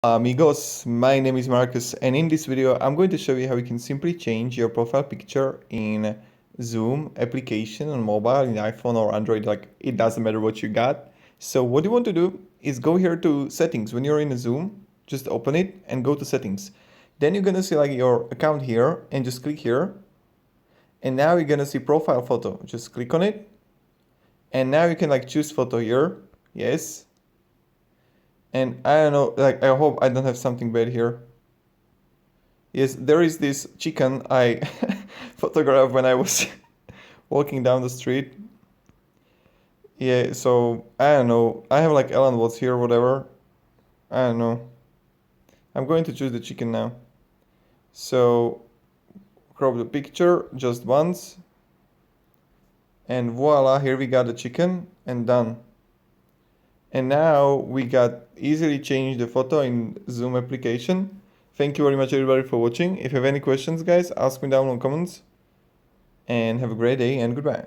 Amigos, my name is Marcus, and in this video I'm going to show you how you can simply change your profile picture in Zoom application on mobile, in iPhone or Android. Like, it doesn't matter what you got. So what you want to do is go here to settings. When you're in a Zoom, just open it and go to settings. Then you're gonna see like your account here and just click here. And now you're gonna see profile photo. Just click on it. And now you can like choose photo here. Yes. And I don't know, like, I hope I don't have something bad here. Yes, there is this chicken I photographed when I was walking down the street. Yeah, so I don't know. I have like Ellen Watts here, whatever. I don't know. I'm going to choose the chicken now. So crop the picture just once. And voila, here we got the chicken and done. And now we got easily change the photo in Zoom application. Thank you very much everybody for watching. If you have any questions, guys, ask me down in the comments. And have a great day and goodbye.